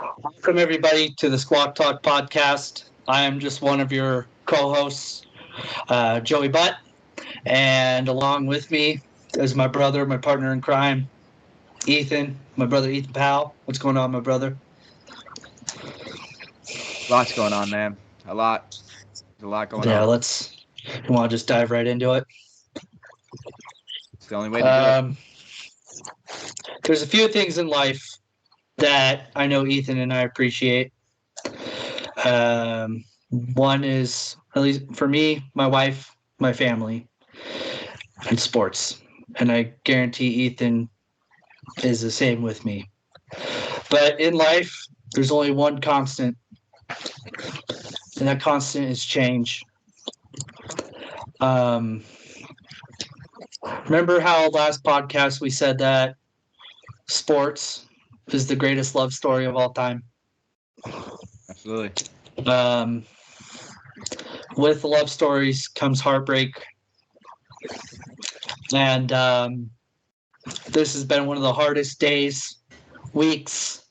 Welcome, everybody, to the Squawk Talk podcast. I am just one of your co hosts, Joey Butt, and along with me is my brother, my partner in crime, Ethan, my brother, Ethan Powell. What's going on, my brother? Lots going on, man. A lot. There's a lot going Yeah, on. you want to just dive right into it? It's the only way to do it. There's a few things in life that I know Ethan and I appreciate. One is, at least for me, my wife, my family, and sports. And I guarantee Ethan is the same with me. But in life, there's only one constant, and that constant is change. Um, Remember how last podcast we said that sports is the greatest love story of all time? Absolutely. Um, with love stories comes heartbreak. And this has been one of the hardest days, weeks,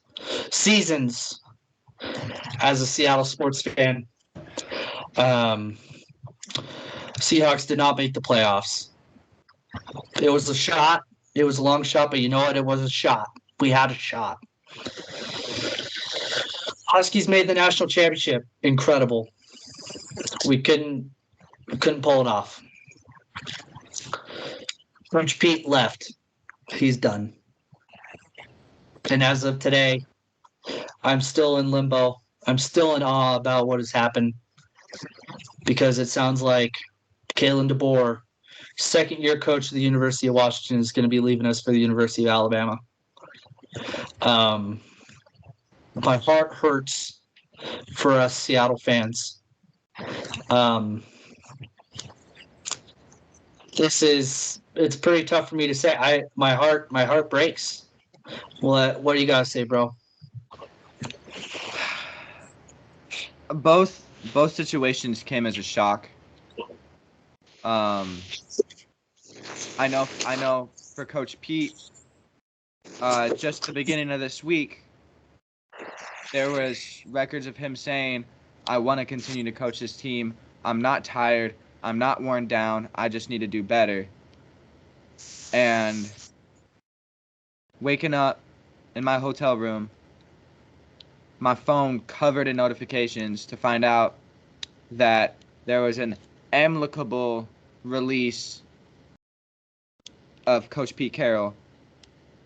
seasons as a Seattle sports fan. Seahawks did not make the playoffs. It was a shot. It was a long shot, but you know what? It was a shot. We had a shot. Huskies made the national championship. Incredible. We couldn't pull it off. Coach Pete left. He's done. And as of today, I'm still in limbo. I'm still in awe about what has happened because it sounds like Kalen DeBoer, second-year coach of the University of Washington, is going to be leaving us for the University of Alabama. My heart hurts for us Seattle fans. It's pretty tough for me to say. My heart breaks. What do you gotta say, bro? Both situations came as a shock. I know for Coach Pete, just the beginning of this week, there was records of him saying, I want to continue to coach this team. I'm not tired. I'm not worn down. I just need to do better. And waking up in my hotel room, my phone covered in notifications to find out that there was an amicable release of Coach Pete Carroll.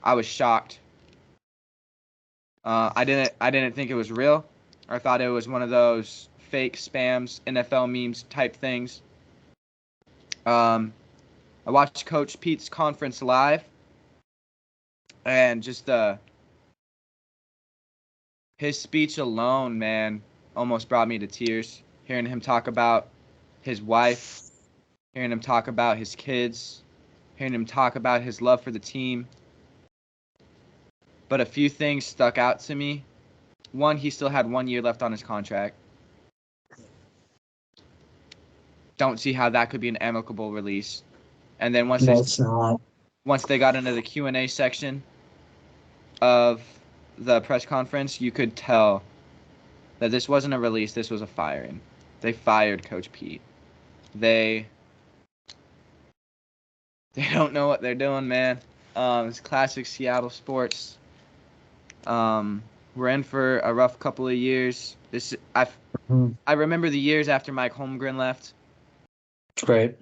I was shocked. I didn't think it was real. I thought it was one of those fake spams, NFL memes type things. I watched Coach Pete's conference live, and just his speech alone, man, almost brought me to tears. Hearing him talk about his wife, hearing him talk about his kids, hearing him talk about his love for the team. But a few things stuck out to me. One, he still had 1 year left on his contract. Don't see how that could be an amicable release. And then once they got into the Q&A section of the press conference, you could tell that this wasn't a release, this was a firing. They fired Coach Pete. They don't know what they're doing, man. It's classic Seattle sports. We're in for a rough couple of years. I remember the years after Mike Holmgren left. Right.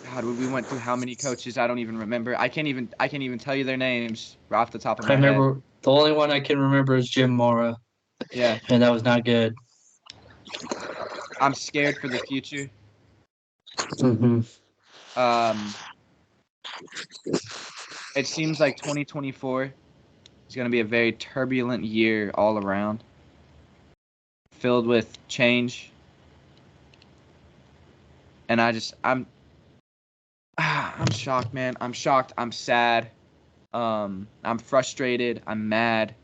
God, we went through how many coaches? I don't even remember. I can't even tell you their names right off the top of my head. I remember the only one I can remember is Jim Mora. Yeah. And that was not good. I'm scared for the future. Mm-hmm. It seems like 2024 is going to be a very turbulent year all around, filled with change. And I'm shocked, man. I'm shocked. I'm sad. I'm frustrated. I'm mad.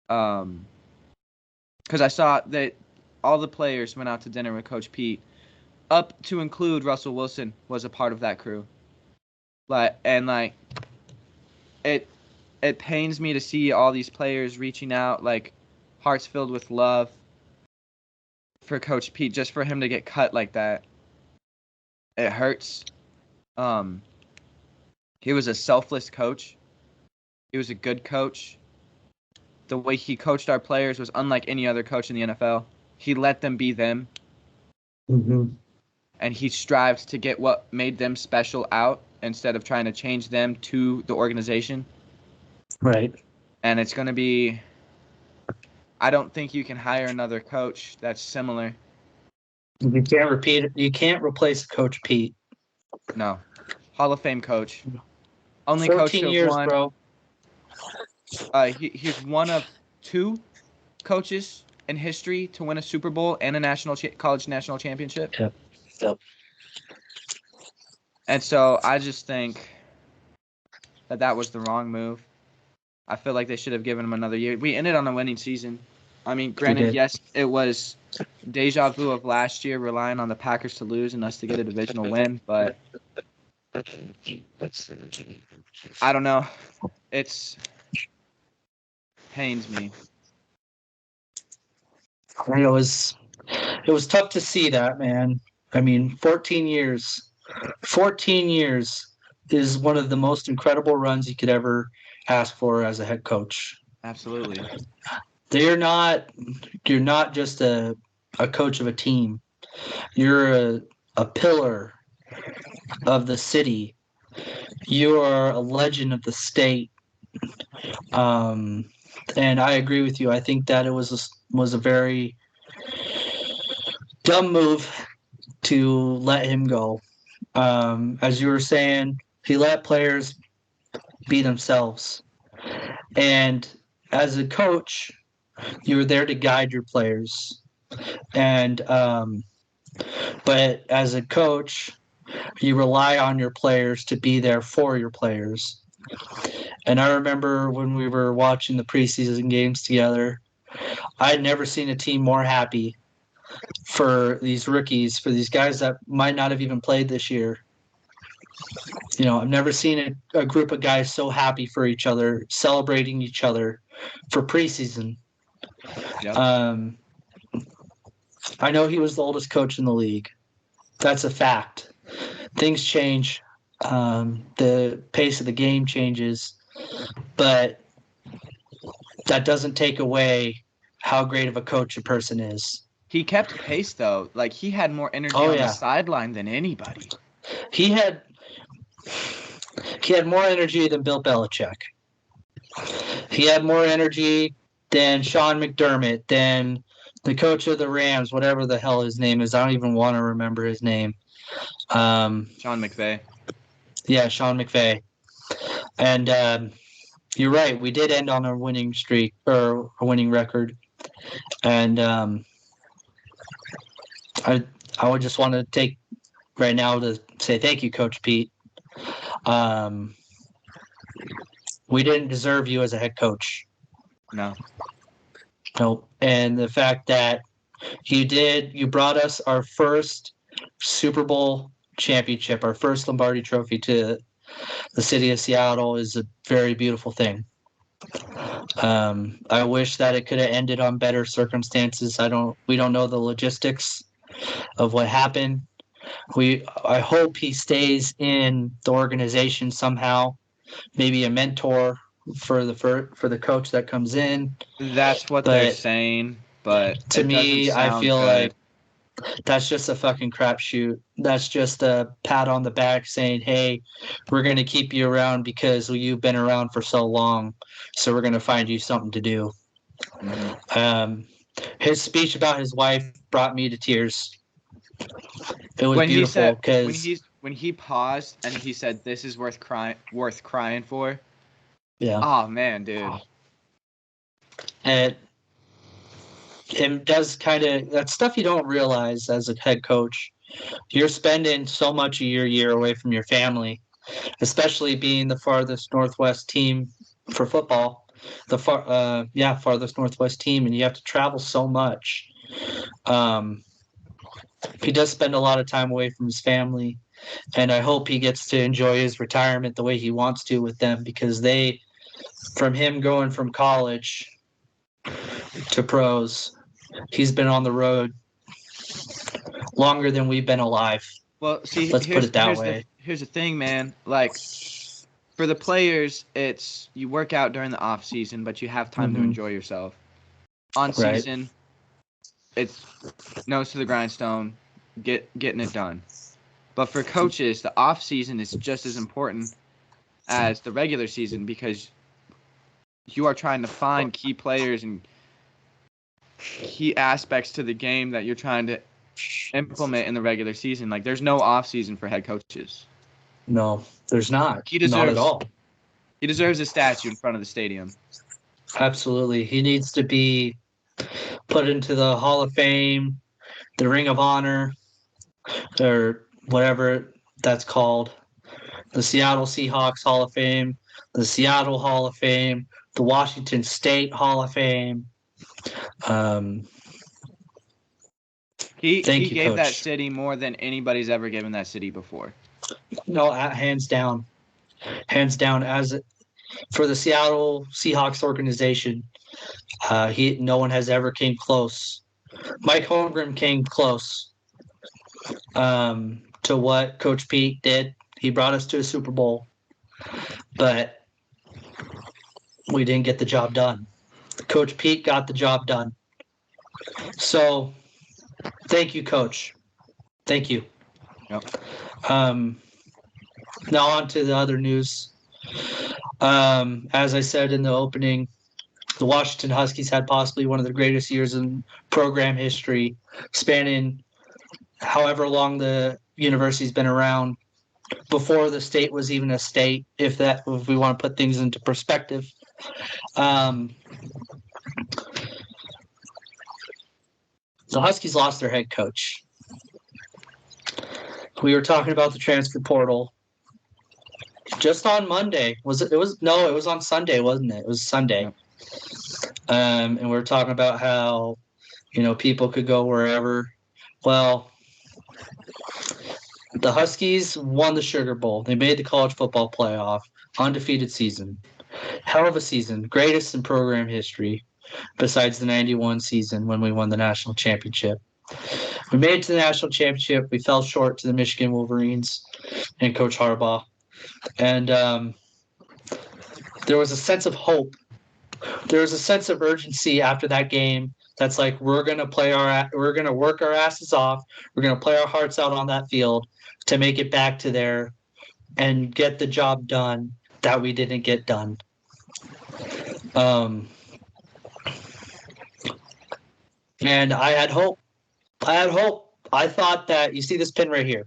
Because I saw that all the players went out to dinner with Coach Pete, up to include Russell Wilson was a part of that crew. It it pains me to see all these players reaching out, like hearts filled with love for Coach Pete, just for him to get cut like that. It hurts. He was a selfless coach. He was a good coach. The way he coached our players was unlike any other coach in the NFL. He let them be them. Mm-hmm. And he strived to get what made them special out instead of trying to change them to the organization. Right. And it's going to be... I don't think you can hire another coach that's similar. You can't repeat it. You can't replace Coach Pete. No. Hall of Fame coach. Only 14 coach to have years, won. bro. He's one of 2 coaches in history to win a Super Bowl and a college national championship. Yep. And so I just think that was the wrong move. I feel like they should have given him another year. We ended on a winning season. I mean, granted, yes, it was deja vu of last year, relying on the Packers to lose and us to get a divisional win, but I don't know. It's pains me. It was tough to see that, man. I mean, 14 years. 14 years is one of the most incredible runs you could ever ask for as a head coach. Absolutely. You're not just a coach of a team. You're a pillar of the city. You are a legend of the state. And I agree with you. I think that it was a very dumb move to let him go. As you were saying, he let players be themselves. And as a coach, you were there to guide your players. And but as a coach, you rely on your players to be there for your players. And I remember when we were watching the preseason games together, I had never seen a team more happy for these rookies, for these guys that might not have even played this year. You know, I've never seen a group of guys so happy for each other, celebrating each other for preseason. Yep. I know he was the oldest coach in the league. That's a fact. Things change. The pace of the game changes. But that doesn't take away how great of a coach a person is. He kept pace, though. Like, he had more energy on the sideline than anybody. He had more energy than Bill Belichick. He had more energy than Sean McDermott, than the coach of the Rams, whatever the hell his name is. I don't even want to remember his name. Sean McVay. Yeah, Sean McVay. And you're right. We did end on a winning streak, or a winning record. And I would just want to take right now to say thank you, Coach Pete. We didn't deserve you as a head coach. No. Nope. And the fact that you brought us our first Super Bowl championship, our first Lombardi Trophy to the city of Seattle is a very beautiful thing. I wish that it could have ended on better circumstances. We don't know the logistics of what happened. I hope he stays in the organization somehow, maybe a mentor for the coach that comes in. That's what they're saying, but to me, I feel like that's just a fucking crapshoot. That's just a pat on the back saying, "Hey, we're going to keep you around because you've been around for so long, so we're going to find you something to do." Mm-hmm. His speech about his wife brought me to tears. It was beautiful because when he paused and he said, "This is worth crying for." Yeah. Oh man, dude. And it does kind of, that's stuff you don't realize as a head coach. You're spending so much of your year away from your family, especially being the farthest northwest team for football, farthest northwest team, and you have to travel so much. He does spend a lot of time away from his family, and I hope he gets to enjoy his retirement the way he wants to with them, because they from him going from college to pros, he's been on the road longer than we've been alive. Well, see, Let's put it that way. Here's the thing, man. Like, for the players, it's you work out during the off season, but you have time to enjoy yourself. On season, it's nose to the grindstone, getting it done. But for coaches, the off season is just as important as the regular season because you are trying to find key players and key aspects to the game that you're trying to implement in the regular season. Like, there's no off season for head coaches. No, there's not. He deserves, not at all. He deserves a statue in front of the stadium. Absolutely. He needs to be put into the Hall of Fame, the Ring of Honor, or whatever that's called. The Seattle Seahawks Hall of Fame, the Seattle Hall of Fame, the Washington State Hall of Fame. He gave Coach. that city more than anybody's ever given that city before. No, hands down. Hands down. As for the Seattle Seahawks organization, no one has ever came close. Mike Holmgren came close to what Coach Pete did. He brought us to a Super Bowl, but we didn't get the job done. Coach Pete got the job done. So, thank you, Coach. Thank you. Yep. Now on to the other news. As I said in the opening, the Washington Huskies had possibly one of the greatest years in program history, spanning however long the university's been around, before the state was even a state, if we want to put things into perspective. The Huskies lost their head coach. We were talking about the transfer portal just on Monday. It was on Sunday, wasn't it? It was Sunday. And we were talking about how, people could go wherever. Well, the Huskies won the Sugar Bowl. They made the college football playoff. Undefeated season. Hell of a season. Greatest in program history, besides the 91 season when we won the national championship. We made it to the national championship. We fell short to the Michigan Wolverines and Coach Harbaugh. And there was a sense of hope. There was a sense of urgency after that game. That's like, we're going to work our asses off. We're going to play our hearts out on that field to make it back to there and get the job done that we didn't get done. And I had hope. I thought that, you see this pin right here.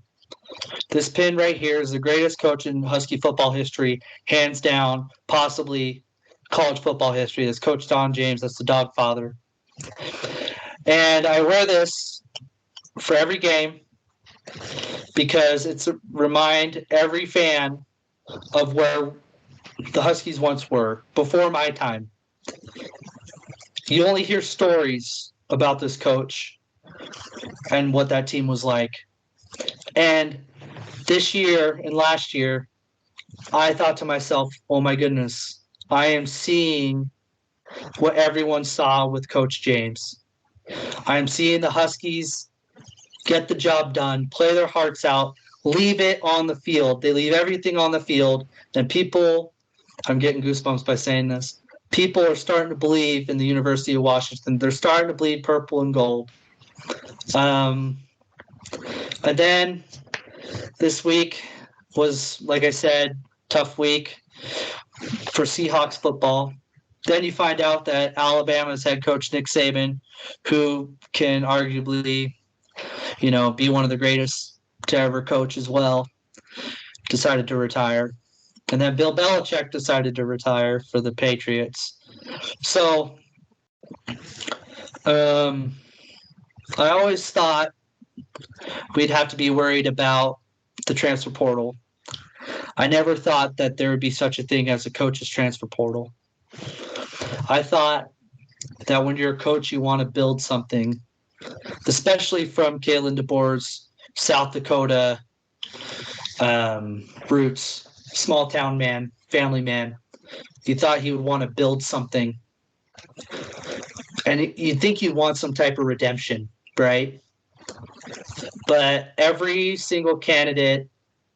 This pin right here is the greatest coach in Husky football history, hands down, possibly college football history. That's Coach Don James. That's the dog father. And I wear this for every game because it's a remind every fan of where the Huskies once were before my time. You only hear stories about this coach and what that team was like. And this year and last year, I thought to myself, oh my goodness, I am seeing what everyone saw with Coach James. I am seeing the Huskies get the job done, play their hearts out, leave it on the field. They leave everything on the field. And people, I'm getting goosebumps by saying this, people are starting to believe in the University of Washington. They're starting to bleed purple and gold. And then this week was, like I said, tough week for Seahawks football. Then you find out that Alabama's head coach Nick Saban, who can arguably, be one of the greatest to ever coach as well, decided to retire. And then Bill Belichick decided to retire for the Patriots. So I always thought we'd have to be worried about the transfer portal. I never thought that there would be such a thing as a coach's transfer portal. I thought that when you're a coach, you want to build something, especially from Kalen DeBoer's South Dakota roots, small town man, family man. You thought he would want to build something, and you'd think you'd want some type of redemption, right? But every single candidate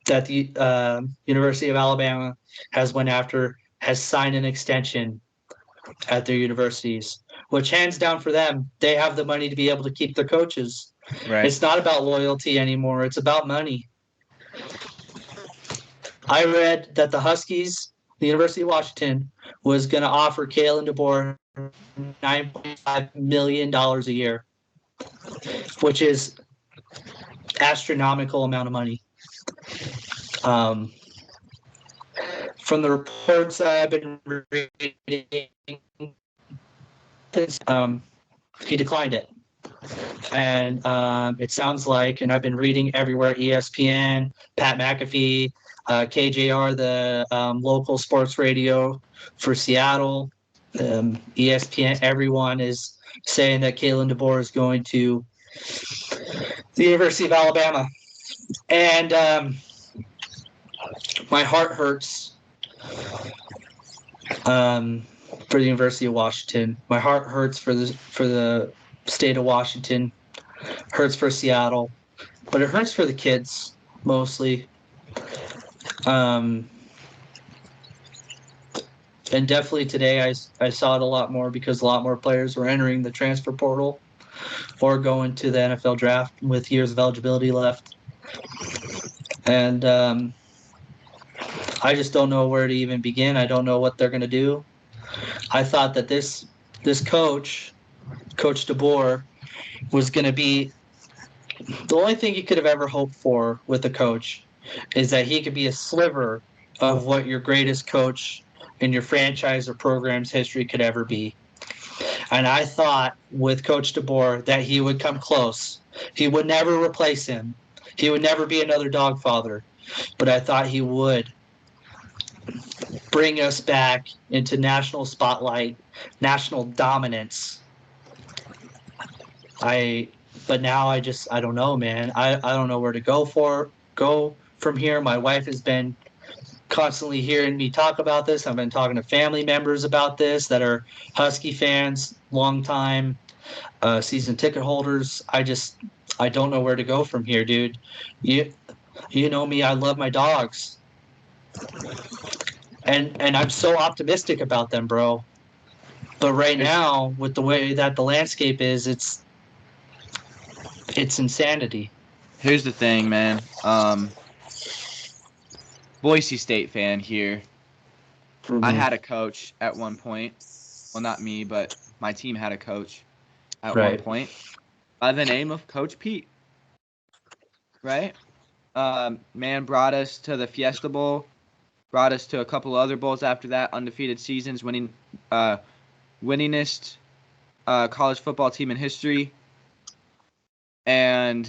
that the University of Alabama has went after has signed an extension at their universities, which hands down for them, they have the money to be able to keep their coaches. Right. It's not about loyalty anymore. It's about money. I read that the Huskies, the University of Washington, was going to offer Kalen DeBoer $9.5 million a year, which is astronomical amount of money. From the reports I've been reading, he declined it. And it sounds like, and I've been reading everywhere, ESPN, Pat McAfee, KJR, the local sports radio for Seattle, ESPN, everyone is saying that Kalen DeBoer is going to the University of Alabama. And my heart hurts for the University of Washington. My heart hurts for the state of Washington. Hurts for Seattle, but it hurts for the kids mostly. And definitely today I saw it a lot more because a lot more players were entering the transfer portal or going to the NFL draft with years of eligibility left. And I just don't know where to even begin. I don't know what they're going to do. I thought that this coach, Coach DeBoer, was going to be the only thing you could have ever hoped for with a coach is that he could be a sliver of what your greatest coach in your franchise or program's history could ever be. And I thought with Coach DeBoer that he would come close. He would never replace him. He would never be another Dogfather. But I thought he would bring us back into national spotlight, national dominance. But now I don't know, man. I don't know where to go from here. My wife has been constantly hearing me talk about this. I've been talking to family members about this that are Husky fans, long time season ticket holders. I don't know where to go from here, dude. You know me, I love my dogs. And I'm so optimistic about them, bro. But right now, with the way that the landscape is, it's insanity. Here's the thing, man. Boise State fan here. Mm-hmm. I had a coach at one point. Well, not me, but my team had a coach at one point by the name of Coach Pete. Right? Man brought us to the Fiesta Bowl, brought us to a couple other bowls after that, undefeated seasons, winningest college football team in history. And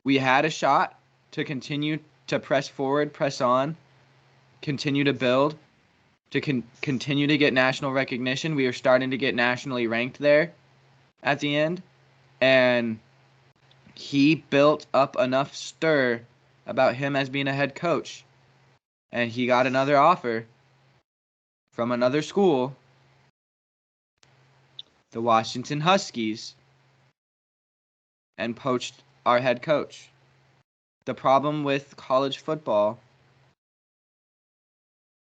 we had a shot to continue to press forward, press on, continue to build, to continue to get national recognition. We are starting to get nationally ranked there at the end. And he built up enough stir about him as being a head coach. And he got another offer from another school, the Washington Huskies, and poached our head coach. The problem with college football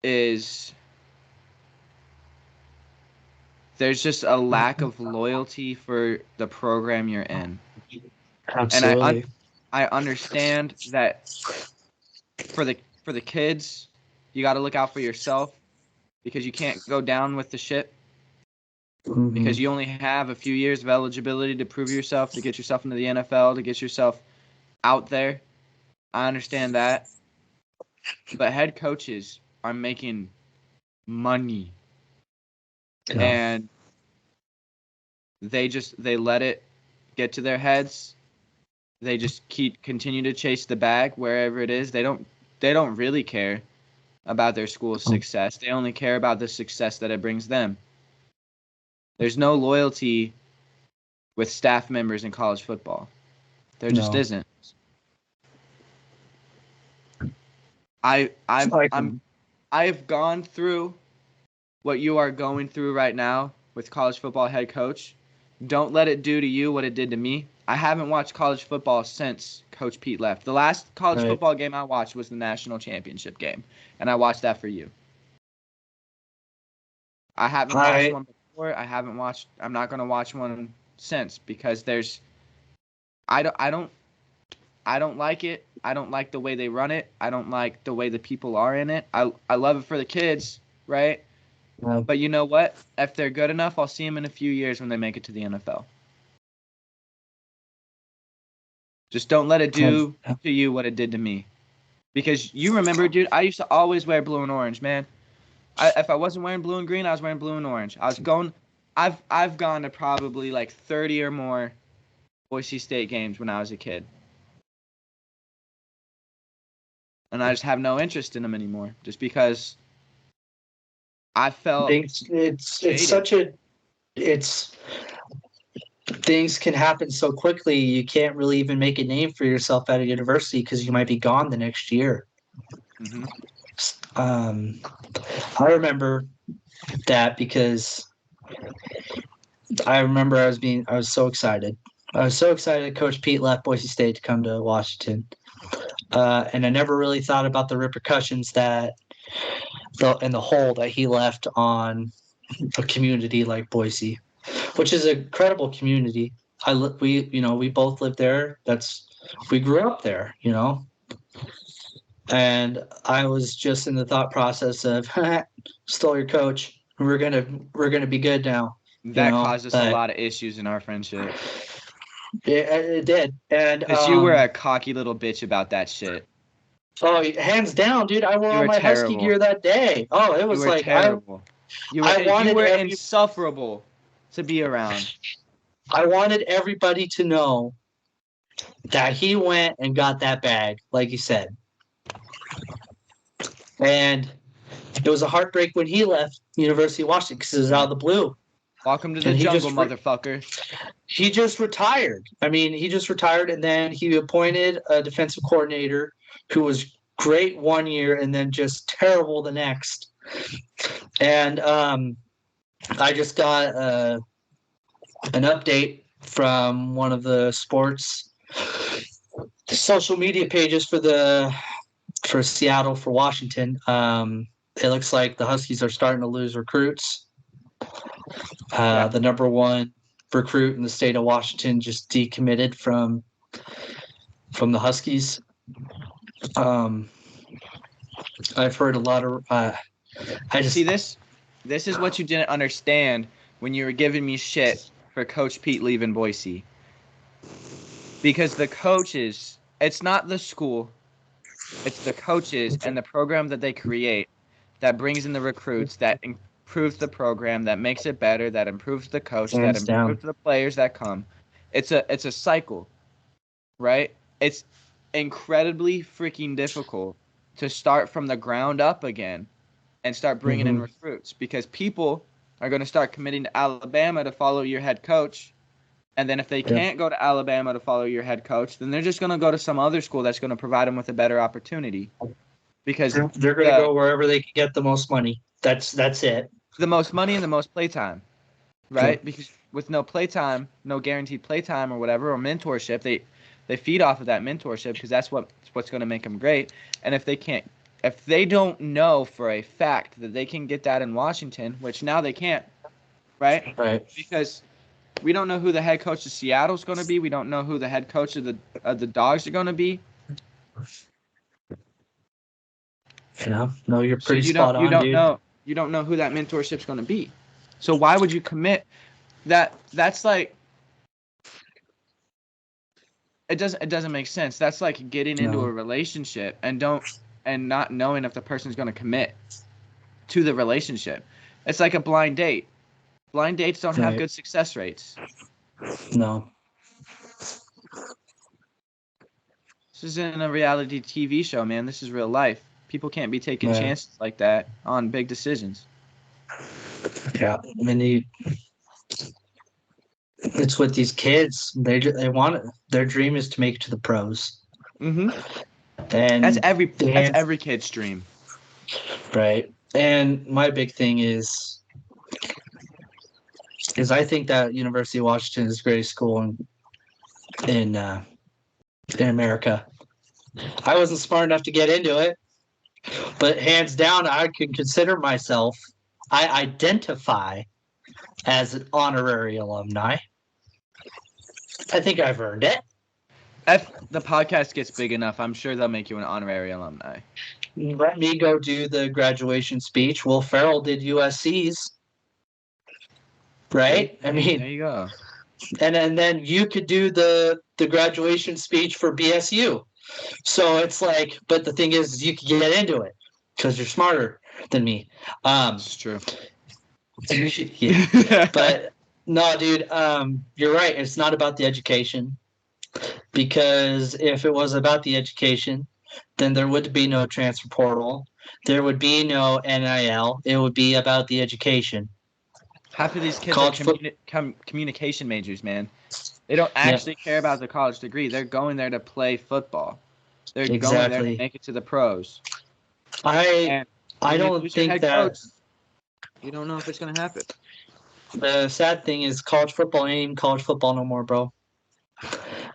is there's just a lack of loyalty for the program you're in. Absolutely. And I understand that for the kids, you got to look out for yourself because you can't go down with the ship. Mm-hmm. Because you only have a few years of eligibility to prove yourself, to get yourself into the NFL, to get yourself out there. I understand that. But head coaches are making money. Yeah. And they let it get to their heads. They just continue to chase the bag wherever it is. They don't really care about their school's success. They only care about the success that it brings them. There's no loyalty with staff members in college football. There just isn't. I'm I've gone through what you are going through right now with college football head coach. Don't let it do to you what it did to me. I haven't watched college football since Coach Pete left. The last college Right. football game I watched was the national championship game, and I watched that for you. I haven't watched one before. I'm not going to watch one since because I don't like it. I don't like the way they run it. I don't like the way the people are in it. I love it for the kids, right? But you know what? If they're good enough, I'll see them in a few years when they make it to the NFL. Just don't let it do to you what it did to me. Because you remember, dude, I used to always wear blue and orange, man. If I wasn't wearing blue and green, I was wearing blue and orange. I've gone to probably like 30 or more Boise State games when I was a kid. And I just have no interest in them anymore. Just because I felt things can happen so quickly. You can't really even make a name for yourself at a university because you might be gone the next year. Mm-hmm. I remember that because I was so excited. I was so excited Coach Pete left Boise State to come to Washington. And I never really thought about the repercussions and the hole that he left on a community like Boise, which is a credible community. We both lived there. We grew up there, and I was just in the thought process of stole your coach. We're gonna be good now. That caused us a lot of issues in our friendship. It did, and because you were a cocky little bitch about that shit. Oh, hands down, dude! I wore my Husky gear that day. Oh, it was like terrible. You were insufferable to be around. I wanted everybody to know that he went and got that bag, like you said. And it was a heartbreak when he left University of Washington because it was out of the blue. Welcome to the jungle, motherfucker. He just retired. I mean, he just retired, and then he appointed a defensive coordinator who was great one year and then just terrible the next. And I just got an update from one of the sports social media pages for Seattle, for Washington. It looks like the Huskies are starting to lose recruits. The number one recruit in the state of Washington just decommitted from the Huskies. I've heard a lot of. See this. This is what you didn't understand when you were giving me shit for Coach Pete leaving Boise. Because the coaches, it's not the school, it's the coaches and the program that they create that brings in the recruits, that improves the program, that makes it better, that improves the coach, that improves the players that come. It's a cycle, right? It's incredibly freaking difficult to start from the ground up again and start bringing in recruits because people are going to start committing to Alabama to follow your head coach. And then if they can't go to Alabama to follow your head coach, then they're just going to go to some other school that's going to provide them with a better opportunity. Because they're going to go wherever they can get the most money. That's it. The most money and the most playtime, right? Yeah. Because with no playtime, no guaranteed playtime or whatever, or mentorship, they feed off of that mentorship because that's what's going to make them great. And if they don't know for a fact that they can get that in Washington, which now they can't, right? Right. Because we don't know who the head coach of Seattle is going to be. We don't know who the head coach of the Dogs are going to be. Yeah, no, you're pretty spot on, dude. You don't know who that mentorship's going to be. So why would you commit? That's like it doesn't make sense. That's like getting into a relationship and not knowing if the person's going to commit to the relationship. It's like a blind date. Blind dates don't have good success rates. No. This isn't a reality TV show, man. This is real life. People can't be taking chances like that on big decisions. Yeah, I mean, it's with these kids. They want it. Their dream is to make it to the pros. Mm-hmm. And that's every kid's dream. Right. And my big thing is I think that University of Washington is the greatest school in America. I wasn't smart enough to get into it, but hands down, I can consider myself. I identify as an honorary alumni. I think I've earned it. If the podcast gets big enough, I'm sure they'll make you an honorary alumni. Let me go do the graduation speech. Will Ferrell did USC's, right? I There mean, you go. and then you could do the graduation speech for BSU. So it's like, but the thing is you could get into it because you're smarter than me. It's true. Yeah, but no, dude, you're right. It's not about the education, because if it was about the education, then there would be no transfer portal. There would be no NIL. It would be about the education. Half of these kids College are communication majors, man. They don't actually care about the college degree. They're going there to play football. They're going there Exactly. to make it to the pros. I And I when you don't lose your think head that coach, you don't know if it's going to happen. the sad thing is college football ain't even college football no more, bro.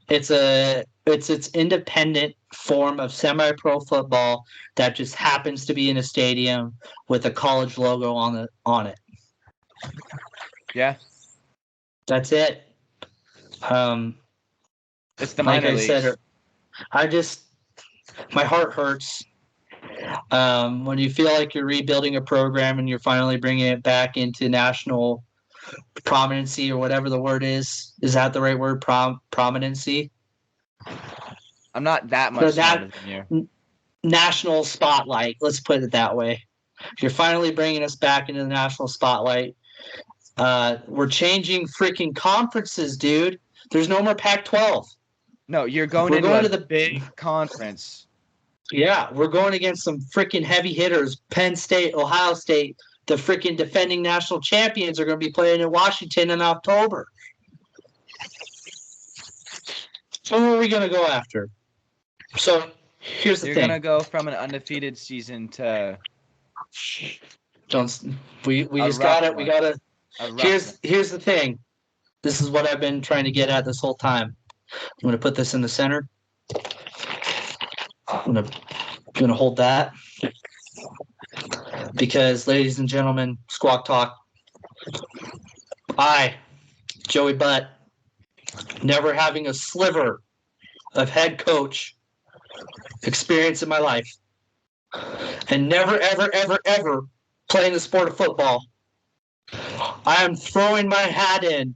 It's its independent form of semi-pro football that just happens to be in a stadium with a college logo on it. Yeah, That's it. it's the Like minor I leagues. said, my heart hurts when you feel like you're rebuilding a program and you're finally bringing it back into national prominency, or whatever the word is. Is that the right word? Prominency? I'm not that much The smarter than you. national spotlight. Let's put it that way. You're finally bringing us back into the national spotlight. We're changing freaking conferences, dude. There's no more Pac-12. No, you're going We're into going a to the big conference. Yeah, we're going against some freaking heavy hitters. Penn State, Ohio State, the freaking defending national champions are going to be playing in Washington in October. So who are we going to go after? So here's the You're thing. going to go from an undefeated season to Don't we A just rough got it. We one. got to a rough one. Here's the thing. This is what I've been trying to get at this whole time. I'm going to put this in the center. I'm going to hold that, because, ladies and gentlemen, Squawk Talk, I, Joey Butt, never having a sliver of head coach experience in my life, and never, ever, ever, ever playing the sport of football, I am throwing my hat in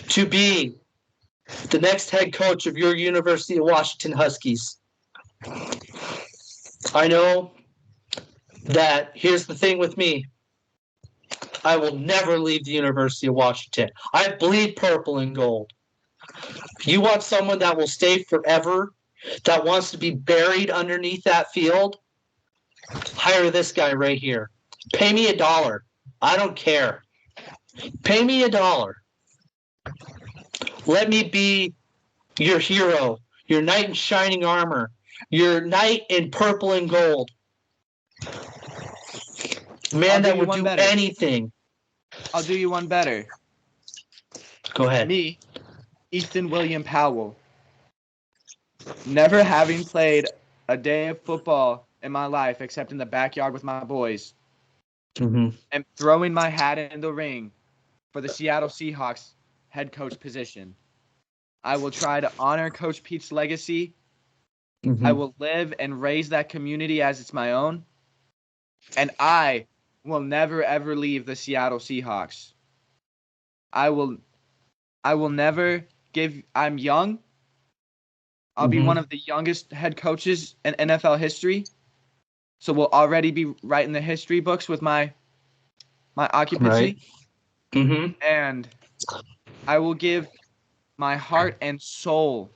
to be the next head coach of your University of Washington Huskies. I know that here's the thing with me. I will never leave the University of Washington. I bleed purple and gold. You want someone that will stay forever, that wants to be buried underneath that field? Hire this guy right here. Pay me $1. I don't care. Pay me $1. Let me be your hero, your knight in shining armor, your knight in purple and gold. Man that would do anything. I'll do you one better. Go ahead. Me, Ethan William Powell, never having played a day of football in my life except in the backyard with my boys, and throwing my hat in the ring for the Seattle Seahawks head coach position. I will try to honor Coach Pete's legacy. I will live and raise that community as it's my own. And I will never, ever leave the Seattle Seahawks. I will never I'm young. I'll be one of the youngest head coaches in NFL history. So we'll already be writing the history books with my occupancy. Right. And I will give my heart and soul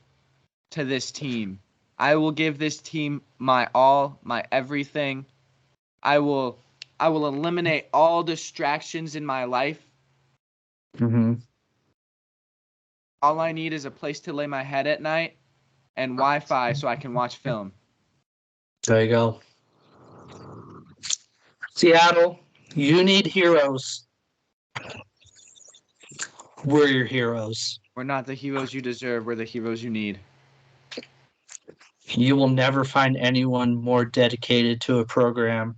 to this team. I will give this team my all, my everything. I will eliminate all distractions in my life. All I need is a place to lay my head at night and Wi-Fi so I can watch film. There you go. Seattle, you need heroes. We're your heroes. We're not the heroes you deserve. We're the heroes you need. You will never find anyone more dedicated to a program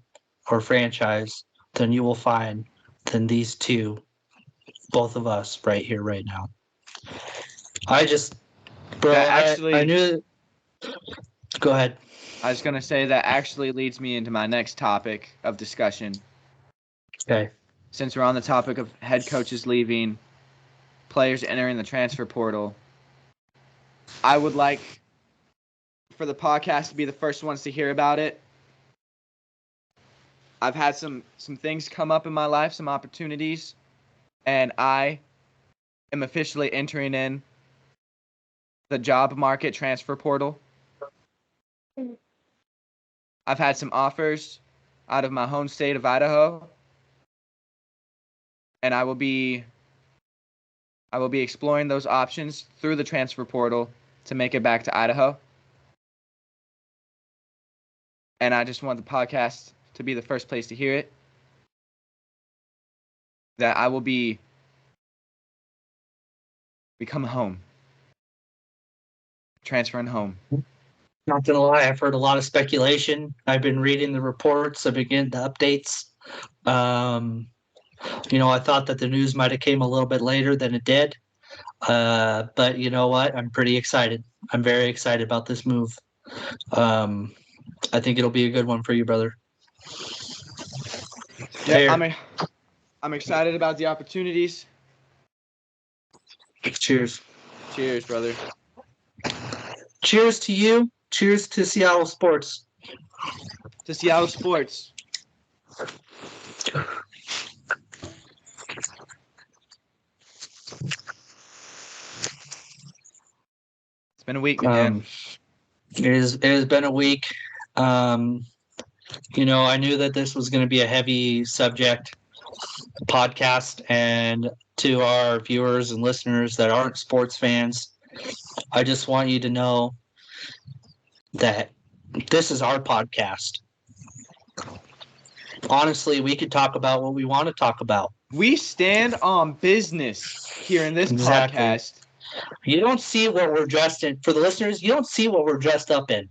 or franchise than you will find than these two, both of us right here, right now. I just, bro, That I actually, knew. Go ahead. I was going to say that actually leads me into my next topic of discussion. Okay. Since we're on the topic of head coaches leaving, players entering the transfer portal, I would like for the podcast to be the first ones to hear about it. I've had some things come up in my life, some opportunities, and I am officially entering in the job market transfer portal. I've had some offers out of my home state of Idaho, and I will be exploring those options through the transfer portal to make it back to Idaho. And I just want the podcast to be the first place to hear it. That I will be coming home. Transferring home. Not gonna lie, I've heard a lot of speculation. I've been reading the reports. I've been getting the updates. I thought that the news might have came a little bit later than it did. But you know what? I'm pretty excited. I'm very excited about this move. I think it'll be a good one for you, brother. Yeah, I'm excited about the opportunities. Cheers. Cheers, brother. Cheers to you. Cheers to Seattle sports. To Seattle sports. It's been a week, man. It has been a week. I knew that this was going to be a heavy subject podcast, and to our viewers and listeners that aren't sports fans, I just want you to know that this is our podcast. Honestly, we could talk about what we want to talk about. We stand on business here in this podcast. You don't see what we're dressed in. For the listeners, you don't see what we're dressed up in.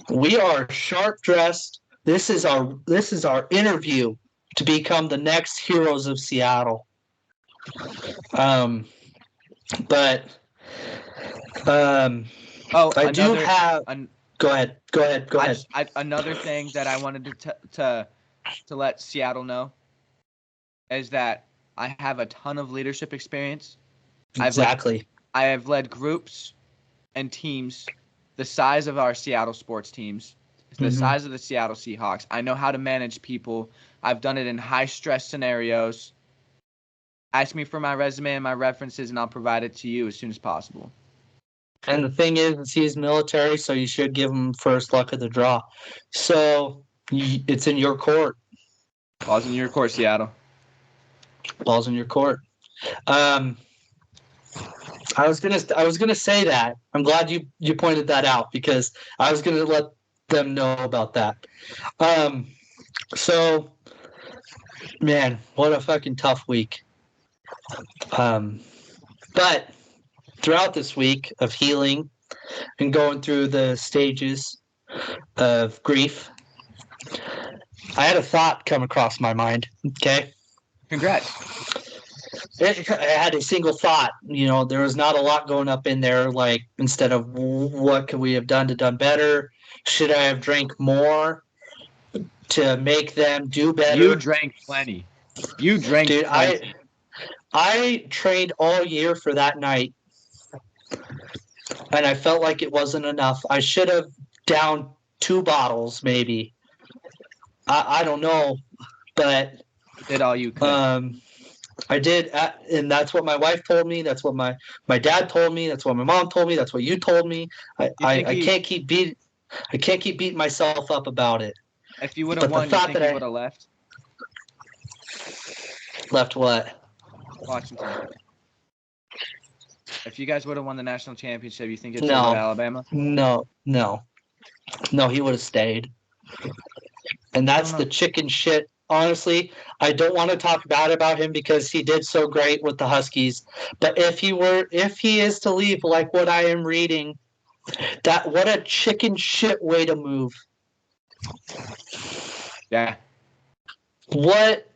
We are sharp dressed. This is our interview to become the next heroes of Seattle. I do have. Go ahead. Another thing that I wanted to let Seattle know is that I have a ton of leadership experience. Exactly. I have led groups and teams the size of our Seattle sports teams, the size of the Seattle Seahawks. I know how to manage people. I've done it in high-stress scenarios. Ask me for my resume and my references, and I'll provide it to you as soon as possible. And the thing is, he's military, so you should give him first luck of the draw. So it's in your court. Ball's in your court, Seattle. Ball's in your court. I was gonna say that. I'm glad you pointed that out because I was gonna let them know about that. So, man, what a fucking tough week. But throughout this week of healing and going through the stages of grief, I had a thought come across my mind. Okay. Congrats. I had a single thought. There was not a lot going up in there. Like, instead of what could we have done better? Should I have drank more to make them do better? You drank plenty. Dude, plenty. I trained all year for that night, and I felt like it wasn't enough. I should have downed 2 bottles, maybe. I don't know, but did all you could. I did, and that's what my wife told me. That's what my dad told me. That's what my mom told me. That's what you told me. I can't keep beating myself up about it. If you would have won, you think you would have left? Left what? Washington. If you guys would have won the national championship, you think it's Alabama? No, he would have stayed. And I that's don't the know. chicken shit. Honestly, I don't want to talk bad about him because he did so great with the Huskies. But if he is to leave like what I am reading, that what a chicken shit way to move. Yeah. What,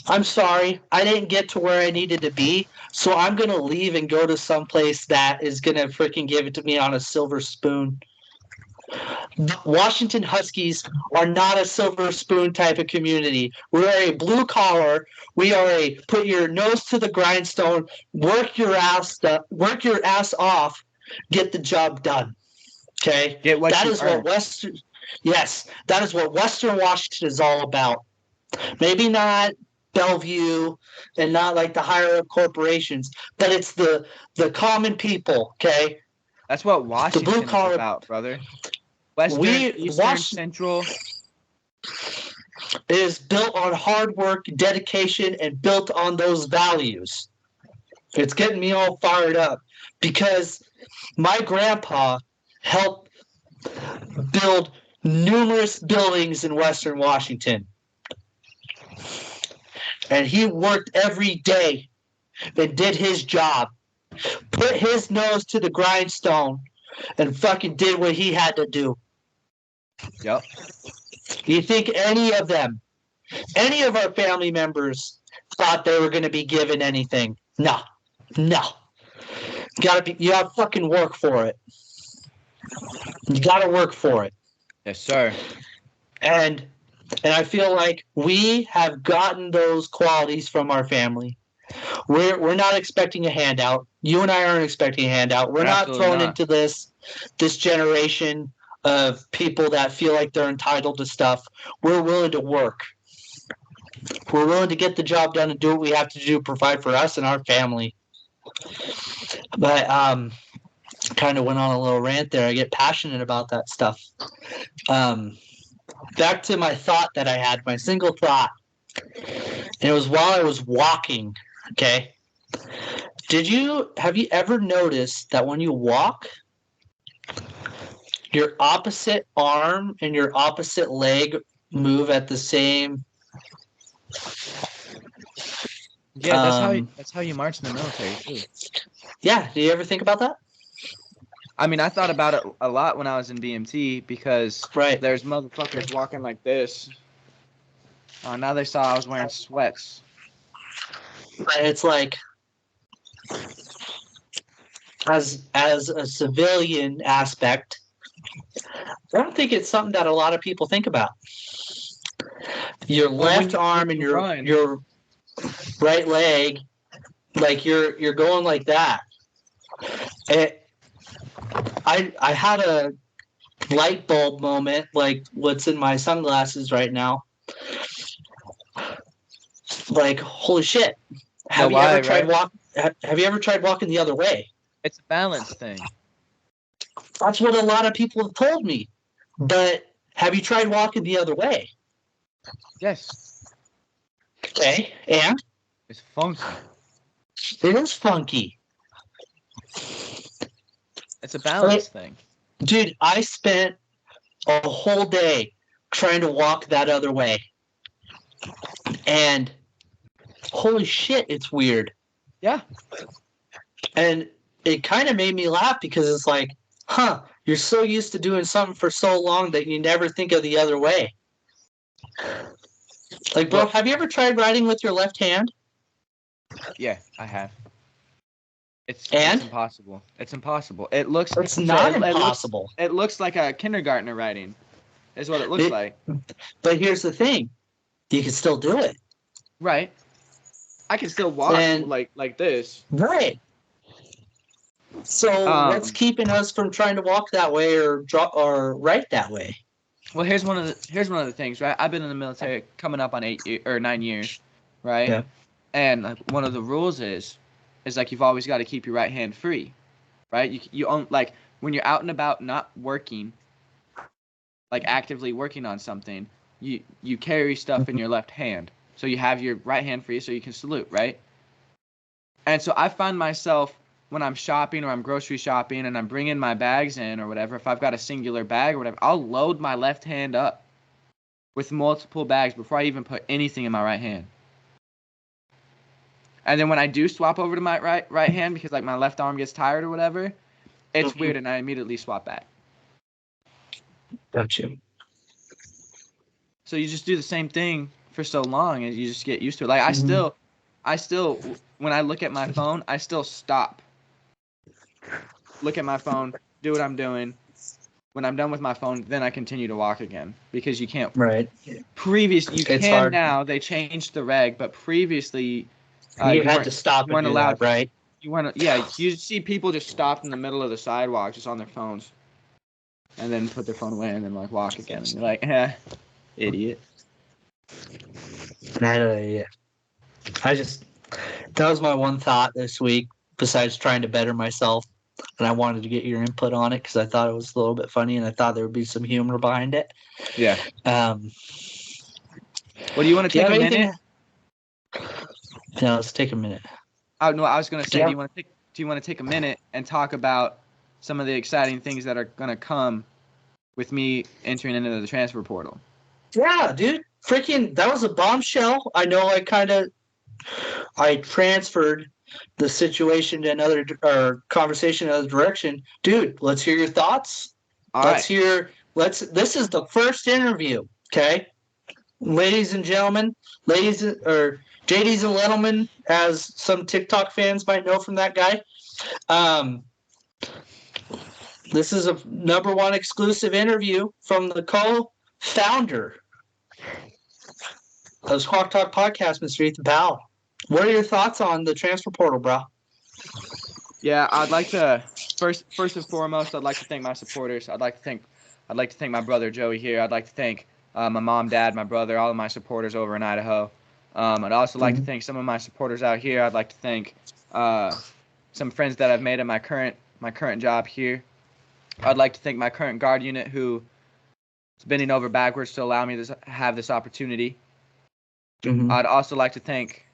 I'm sorry. I didn't get to where I needed to be. So I'm going to leave and go to some place that is going to freaking give it to me on a silver spoon. Washington Huskies are not a silver spoon type of community. We're a blue collar. We are a put your nose to the grindstone, work your ass off, get the job done. Okay, Get what that you is earn. that is what Western Washington is all about. Maybe not Bellevue and not like the higher up corporations, but it's the common people. Okay, That's what the blue Washington is collar. about, brother. Western, Eastern, Central. It is built on hard work, dedication, and built on those values. It's getting me all fired up because my grandpa helped build numerous buildings in Western Washington. And he worked every day and did his job, put his nose to the grindstone, and fucking did what he had to do. Yep. You think any of our family members thought they were going to be given anything? No. You gotta fucking work for it. You gotta work for it. Yes, sir. And I feel like we have gotten those qualities from our family. We're not expecting a handout. You and I aren't expecting a handout. We're not Absolutely thrown not. into this generation of people that feel like they're entitled to stuff. We're willing to work. We're willing to get the job done and do what we have to do, provide for us and our family. But kind of went on a little rant there. I get passionate about that stuff. Back to my thought that I had, my single thought. And it was while I was walking. Okay. Have you ever noticed that when you walk, your opposite arm and your opposite leg move at the same? Yeah, that's how you march in the military too. Yeah, do you ever think about that? I mean, I thought about it a lot when I was in BMT because Right. there's motherfuckers walking like this. Now they saw I was wearing sweats. And it's like, as a civilian aspect, I don't think it's something that a lot of people think about. Your left arm and your right leg, like you're going like that. I had a light bulb moment, like what's in my sunglasses right now. Like, holy shit! Have you ever tried walking the other way? It's a balance thing. That's what a lot of people have told me. But have you tried walking the other way? Yes. Okay, and It's funky. it is funky. It's a balance thing. Dude, I spent a whole day trying to walk that other way. And holy shit, it's weird. Yeah. And it kind of made me laugh because it's like, you're so used to doing something for so long that you never think of the other way. Like, bro, have you ever tried writing with your left hand? Yeah, I have. It's impossible. It's impossible. It looks. It's not impossible. It looks like a kindergartner writing. Is what it looks like. But here's the thing: you can still do it. Right. I can still walk like this. Right. So what's keeping us from trying to walk that way or write that way? Well, here's one of the things, right? I've been in the military coming up on 9 years, right? Yeah. And like, one of the rules is like you've always got to keep your right hand free, right? You own, like when you're out and about not working, like actively working on something, you carry stuff in your left hand, so you have your right hand free so you can salute, right? And so I find myself when I'm shopping or I'm grocery shopping and I'm bringing my bags in or whatever, if I've got a singular bag or whatever, I'll load my left hand up with multiple bags before I even put anything in my right hand. And then when I do swap over to my right hand because like my left arm gets tired or whatever, it's weird and I immediately swap back. Got you. So you just do the same thing for so long and you just get used to it. Like I still when I look at my phone, I still stop. Look at my phone, do what I'm doing. When I'm done with my phone, then I continue to walk again because you can't. Right. You can hard. Now. They changed the reg, but previously you had to stop and do allowed, that, right? You weren't. Yeah, you see people just stopped in the middle of the sidewalk, just on their phones, and then put their phone away and then like walk again. And you're like, idiot. Yeah. That was my one thought this week. Besides trying to better myself, and I wanted to get your input on it because I thought it was a little bit funny and I thought there would be some humor behind it. Yeah. Well, do you want to take a minute? No, let's take a minute. Oh no, I was gonna say, do you want to take a minute and talk about some of the exciting things that are gonna come with me entering into the transfer portal? Yeah, dude. Freaking, that was a bombshell. I know I transferred the situation to another conversation in another direction. Dude, let's hear your thoughts. This is the first interview, okay? Ladies and gentlemen, JDs and gentlemen, as some TikTok fans might know from that guy. This is a #1 exclusive interview from the co-founder of Squawk Talk Podcast, Mr. Ethan Powell. What are your thoughts on the transfer portal, bro? Yeah, I'd like to first and foremost, I'd like to thank my supporters. I'd like to thank my brother Joey here. I'd like to thank my mom, dad, my brother, all of my supporters over in Idaho. I'd also like to thank some of my supporters out here. I'd like to thank some friends that I've made at my current job here. I'd like to thank my current guard unit who is bending over backwards to allow me to have this opportunity. I'd also like to thank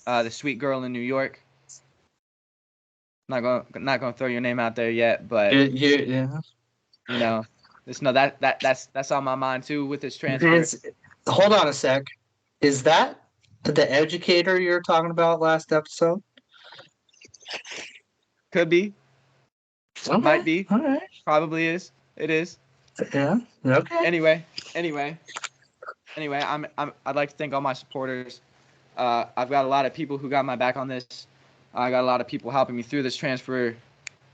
the sweet girl in New York. Not gonna throw your name out there yet, but yeah. You know, that's on my mind too with this transfer. Hold on a sec. Is that the educator you were talking about last episode? Could be. Okay. Might be. All right. Probably is. It is. Yeah. Okay. Anyway, I'd like to thank all my supporters. I've got a lot of people who got my back on this. I got a lot of people helping me through this transfer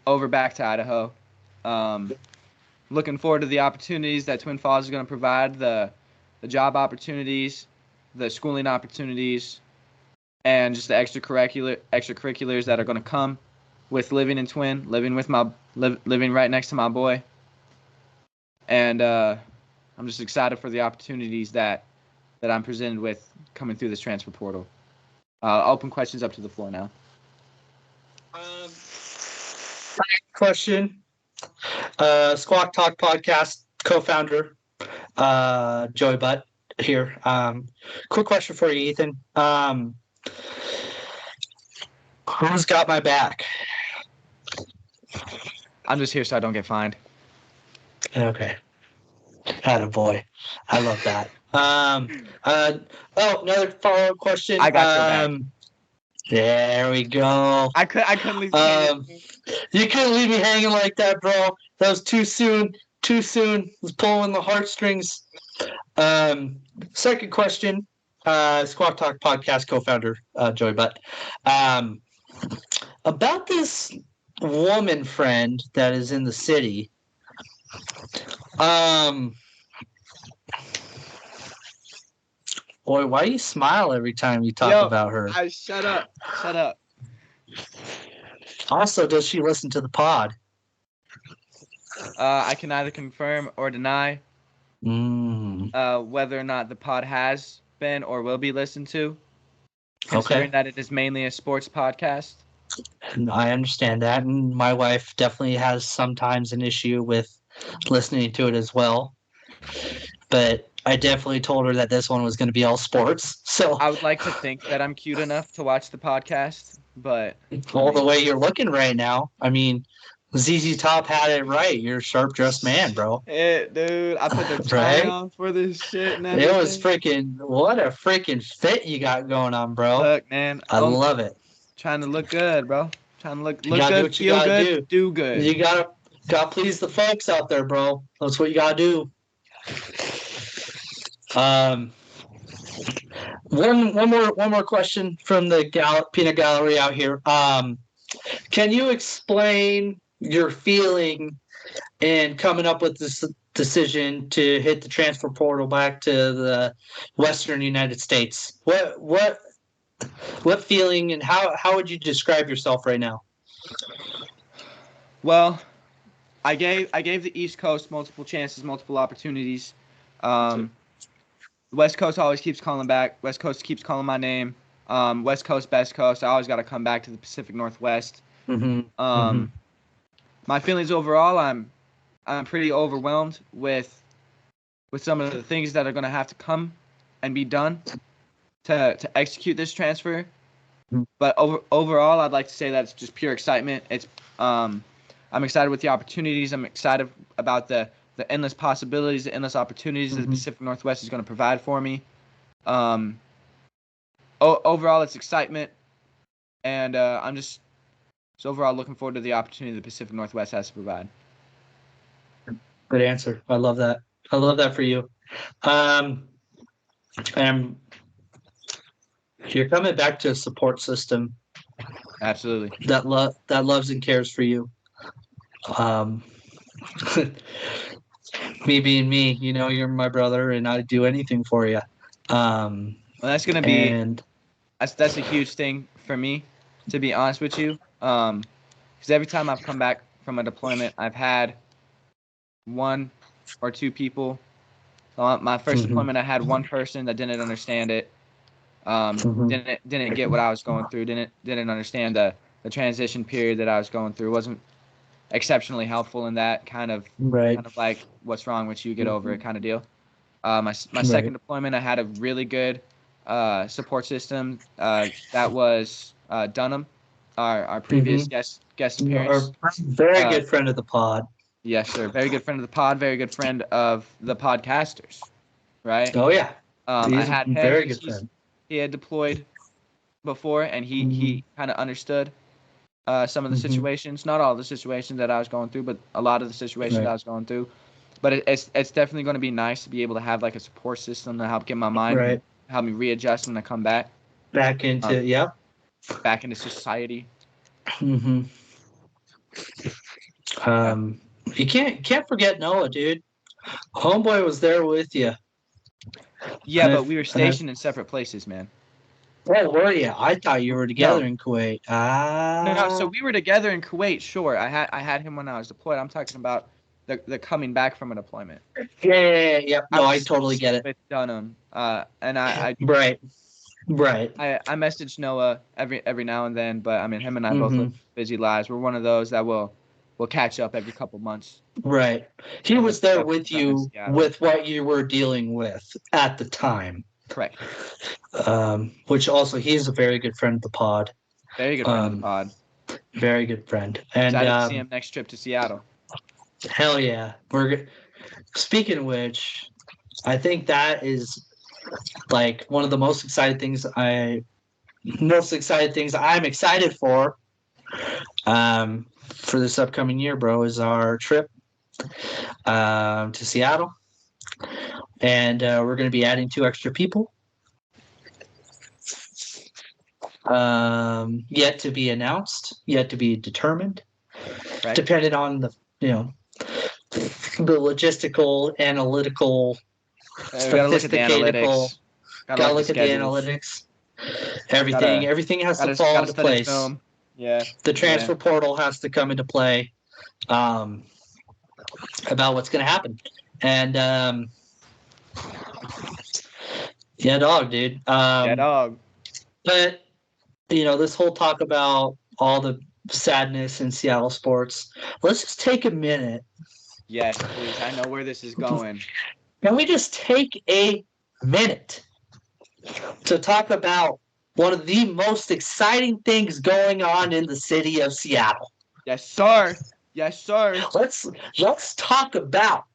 over back to Idaho. Looking forward to the opportunities that Twin Falls is going to provide, the job opportunities, the schooling opportunities, and just the extracurriculars that are going to come with living in Twin, living right next to my boy. And I'm just excited for the opportunities that I'm presented with coming through this transfer portal. I'll open questions up to the floor now. Question. Squawk Talk Podcast co-founder Joey Butt here. Quick question for you, Ethan. Who's got my back? I'm just here so I don't get fined. Okay. Attaboy. I love that. Another follow-up question. I got your back. There we go. I couldn't leave you couldn't leave me hanging like that, bro. That was too soon. Was pulling the heartstrings. Second question. Squawk Talk Podcast co-founder Joey Butt. About this woman friend that is in the city. Boy, why do you smile every time you talk about her? Shut up. Also, does she listen to the pod? I can neither confirm or deny whether or not the pod has been or will be listened to, considering that it is mainly a sports podcast. I understand that, and my wife definitely has sometimes an issue with listening to it as well. But I definitely told her that this one was going to be all sports. So I would like to think that I'm cute enough to watch the podcast, but all the way you're looking right now, I mean, ZZ Top had it right. You're a sharp dressed man, bro. Dude, I put the tie Right? on for this shit and It was everything. what a freaking fit you got going on, bro. Look, man, I love it. trying to look good, bro. Trying to You look gotta do good, what you feel gotta good, do do. good. You gotta please the folks out there, bro. That's what you gotta do. One more question from the peanut gallery out here. Can you explain your feeling in coming up with this decision to hit the transfer portal back to the Western United States? What feeling and how would you describe yourself right now? Well, I gave the East Coast multiple chances, multiple opportunities. West Coast always keeps calling back. West Coast keeps calling my name. West Coast, best coast. I always got to come back to the Pacific Northwest. My feelings overall, I'm pretty overwhelmed with some of the things that are going to have to come and be done to execute this transfer. But overall, I'd like to say that it's just pure excitement. It's I'm excited with the opportunities. I'm excited about the endless possibilities, the endless opportunities that the Pacific Northwest is going to provide for me. Overall, it's excitement, and I'm just overall looking forward to the opportunity the Pacific Northwest has to provide. Good answer. I love that. I love that for you. And you're coming back to a support system. Absolutely. That loves and cares for you. Me being me, you're my brother, and I'd do anything for you. Well, that's gonna be that's a huge thing for me, to be honest with you. Because every time I've come back from a deployment, I've had one or two people. My first deployment, I had one person that didn't understand it. Didn't get what I was going through. Didn't understand the transition period that I was going through. Wasn't exceptionally helpful in that kind of like, what's wrong with you, get over it kind of deal. My second deployment, I had a really good support system. That was Dunham, our previous guest appearance. Our very good friend of the pod. Yes, sir. Very good friend of the pod. Very good friend of the podcasters. Right. Oh yeah. I had him. Very good friend. He had deployed before, and he kind of understood some of the situations, not all the situations that I was going through, but a lot of the situations I was going through. But it's definitely going to be nice to be able to have like a support system to help get my mind, help me readjust when I come back. Back into back into society. You can't forget Noah, dude. Homeboy was there with you. Yeah, but we were stationed in separate places, man. Oh, were you? I thought you were together in Kuwait. No, so we were together in Kuwait. Sure, I had him when I was deployed. I'm talking about the coming back from a deployment. Yeah. No, I totally get it. With Dunham, and I right. I message Noah every now and then, but I mean, him and I both live busy lives. We're one of those that will catch up every couple months. Right. He was there with you with what you were dealing with at the time. Correct. Which also, he's a very good friend of the pod. Very good friend of the pod. Very good friend. And excited to see him next trip to Seattle. Hell yeah. Speaking of which, I think that is like one of the most exciting things I'm excited for this upcoming year, bro, is our trip to Seattle. And we're going to be adding 2 extra people. Yet to be announced, yet to be determined, depending on the logistical, analytical, gotta look at the analytics. Gotta look at the analytics. Everything has to fall into place. Yeah. The transfer portal has to come into play. About what's going to happen, and yeah, dog, dude. Yeah, dog. But this whole talk about all the sadness in Seattle sports. Let's just take a minute. Yes, please. I know where this is going. Can we just take a minute to talk about one of the most exciting things going on in the city of Seattle? Yes, sir. Yes, sir. Let's talk about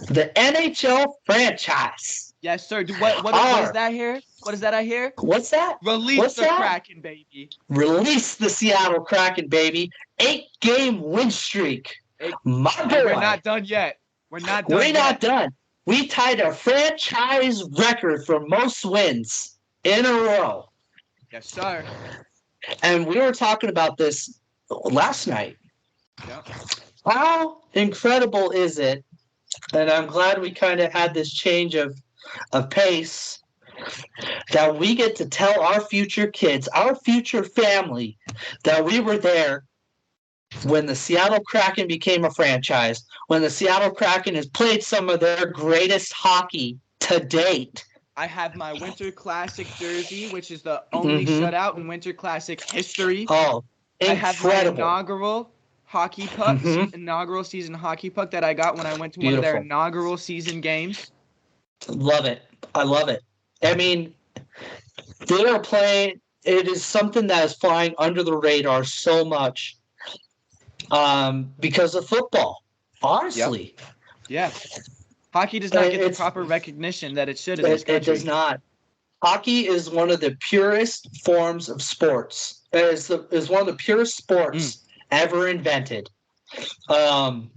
the NHL franchise. Yes, sir. What is that here? What is that I hear? What's that? Release What's the that? Kraken, baby. Release the Seattle Kraken, baby. 8-game win streak. My boy. We're not done yet. We're not done. We tied a franchise record for most wins in a row. Yes, sir. And we were talking about this last night. Yep. How incredible is it? And I'm glad we kind of had this change of pace that we get to tell our future kids, our future family, that we were there when the Seattle Kraken became a franchise, when the Seattle Kraken has played some of their greatest hockey to date. I have my Winter Classic jersey, which is the only shutout in Winter Classic history. Oh, incredible. I have my inaugural hockey puck, inaugural season hockey puck that I got when I went to one of their inaugural season games. Love it. I love it. I mean, they are playing. It is something that is flying under the radar so much because of football, honestly. Yep. Yeah. Hockey does not get the proper recognition that it should in this country. It does not. Hockey is one of the purest forms of sports. It is one of the purest sports ever invented. And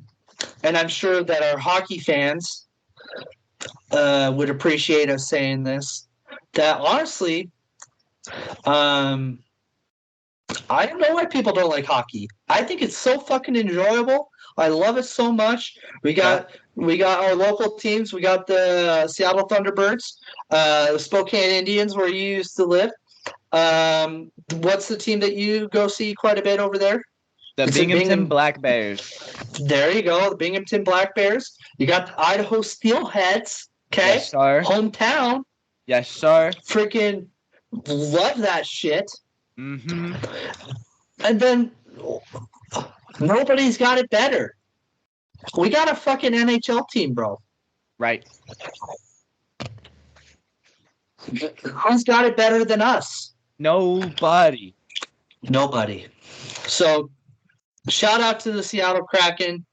I'm sure that our hockey fans would appreciate us saying this. That honestly, I don't know why people don't like hockey. I think it's so fucking enjoyable. I love it so much. We got our local teams. We got the Seattle Thunderbirds, the Spokane Indians, where you used to live. What's the team that you go see quite a bit over there? The Binghamton Black Bears. There you go, the Binghamton Black Bears. You got the Idaho Steelheads. Okay, yes, sir. Hometown. Yes, sir. Freaking love that shit. Mm-hmm. And then nobody's got it better. We got a fucking NHL team, bro. Right. Who's got it better than us? Nobody. So, shout out to the Seattle Kraken.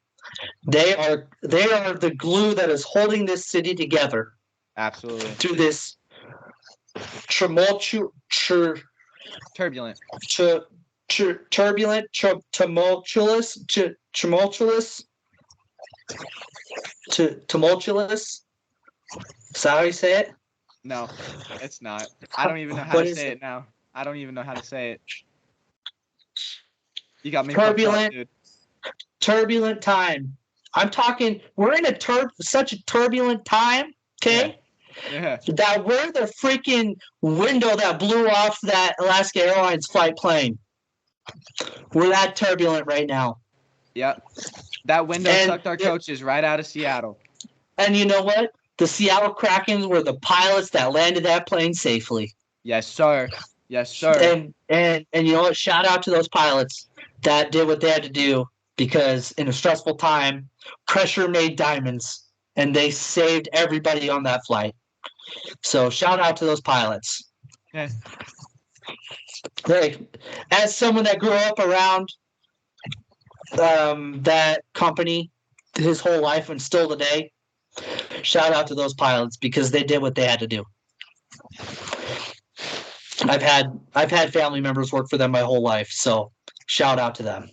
They are the glue that is holding this city together. Absolutely. Through this tumultuous, Is that how you say it? No, it's not. I don't even know how to say it now. I don't even know how to say it. You got me turbulent, dude. Turbulent time. I'm talking. We're in such a turbulent time. Okay. Yeah. That we're the freaking window that blew off that Alaska Airlines flight plane. We're that turbulent right now. Yep. That window sucked our coaches right out of Seattle. And you know what? The Seattle Kraken were the pilots that landed that plane safely. Yes, sir. Yes, sir. And you know what? Shout out to those pilots that did what they had to do, because in a stressful time, pressure made diamonds, and they saved everybody on that flight. So shout out to those pilots. Yeah. Hey, as someone that grew up around that company his whole life and still today, shout out to those pilots, because they did what they had to do. I've had family members work for them my whole life, so shout out to them.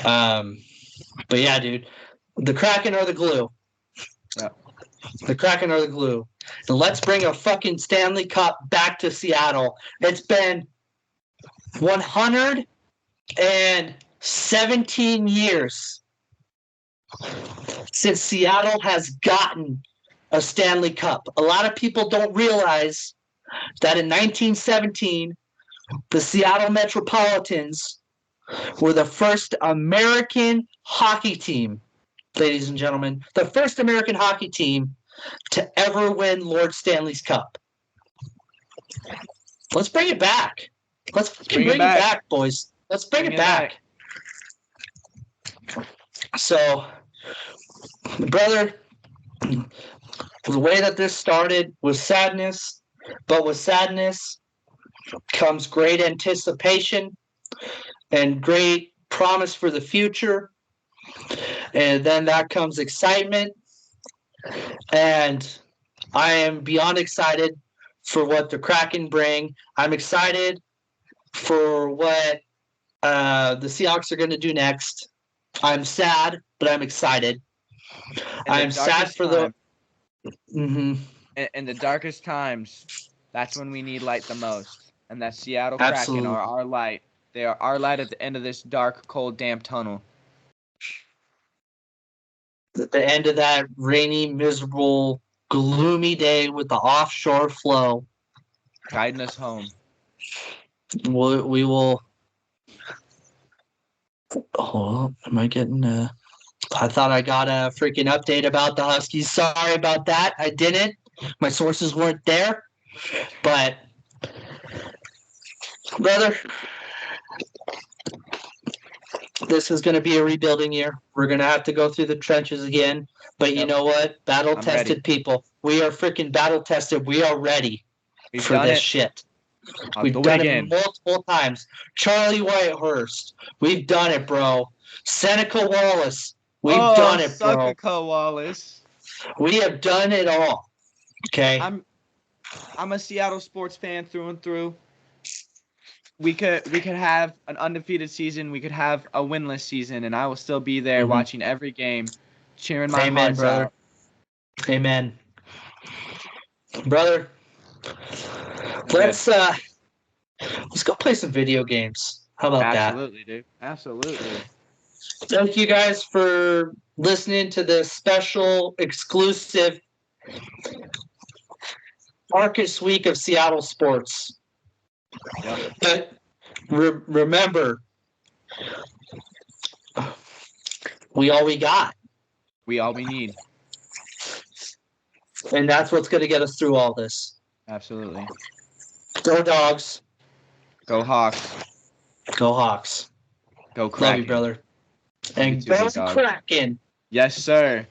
But yeah, dude, the Kraken are the glue. Yeah. The Kraken are the glue. And let's bring a fucking Stanley Cup back to Seattle. It's been 117 years since Seattle has gotten a Stanley Cup. A lot of people don't realize that in 1917, the Seattle Metropolitans were the first American hockey team, ladies and gentlemen, the first American hockey team to ever win Lord Stanley's Cup. Let's bring it back. Let's bring it back, boys. Let's bring it back. So, brother, the way that this started was sadness, but with sadness comes great anticipation and great promise for the future. And then that comes excitement. And I am beyond excited for what the Kraken bring. I'm excited for what the Seahawks are going to do next. I'm sad, but I'm excited. I'm sad for the. In the darkest times, that's when we need light the most. And that Seattle Absolutely. Kraken are our light. They are our light at the end of this dark, cold, damp tunnel. At the end of that rainy, miserable, gloomy day with the offshore flow, guiding us home. We will. Oh, am I getting I thought I got a freaking update about the Huskies. Sorry about that. I didn't. My sources weren't there. But, brother, this is going to be a rebuilding year. We're going to have to go through the trenches again. But you know what? Battle-tested people. We are freaking battle-tested. We are ready for this shit. We've done it multiple times. Charlie Whitehurst. We've done it, bro. Seneca Wallace. We've done it, bro. Seneca Wallace. We have done it all. Okay. I'm a Seattle sports fan through and through. We could have an undefeated season. We could have a winless season, and I will still be there watching every game, cheering my hearts out. Amen, brother. Let's go play some video games. How about that? Absolutely, dude. Absolutely. Thank you guys for listening to this special, exclusive Darkest Week of Seattle sports. Yep. But remember, we all we got. We all we need. And that's what's going to get us through all this. Absolutely. Go Dogs. Go Hawks. Go Hawks. Go Kraken. Love you, brother. And go Kraken. Yes, sir.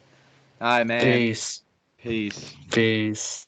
All right, man. Peace. Peace. Peace.